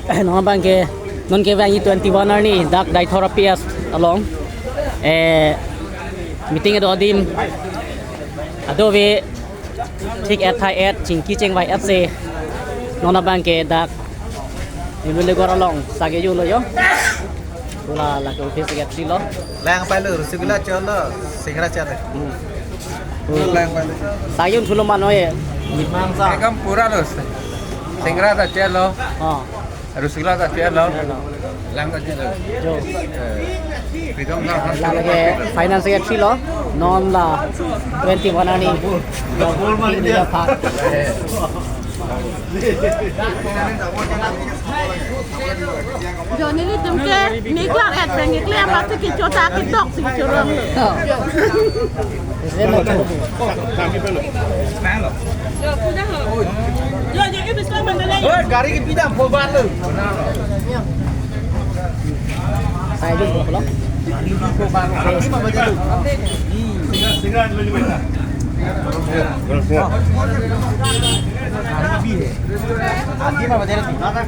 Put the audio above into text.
nó bằng cái non cái vang 21 này dak dai therapias along meeting ado din ado we tik at thai at chingki cheng vai at se non bang ke dak ni le gor along sage ju lo yo la ke office get si lo lang pa lo rusugla cholo singra chate lang pa sage thulo man hoye mang sa ekam pura lo singra ta chelo rusugla ta chelo lang ta chelo jo pidong na la ke finance get si lo non la 21 ani bol man dia phat giờ này đi tìm cái ní quạt ẹt về nghịch lem mà cái chỗ ta cái tóc gì chỗ rừng gari ke pidang poban lo sai ju lo poban ini mama jalu singra lo beta Aquí me va a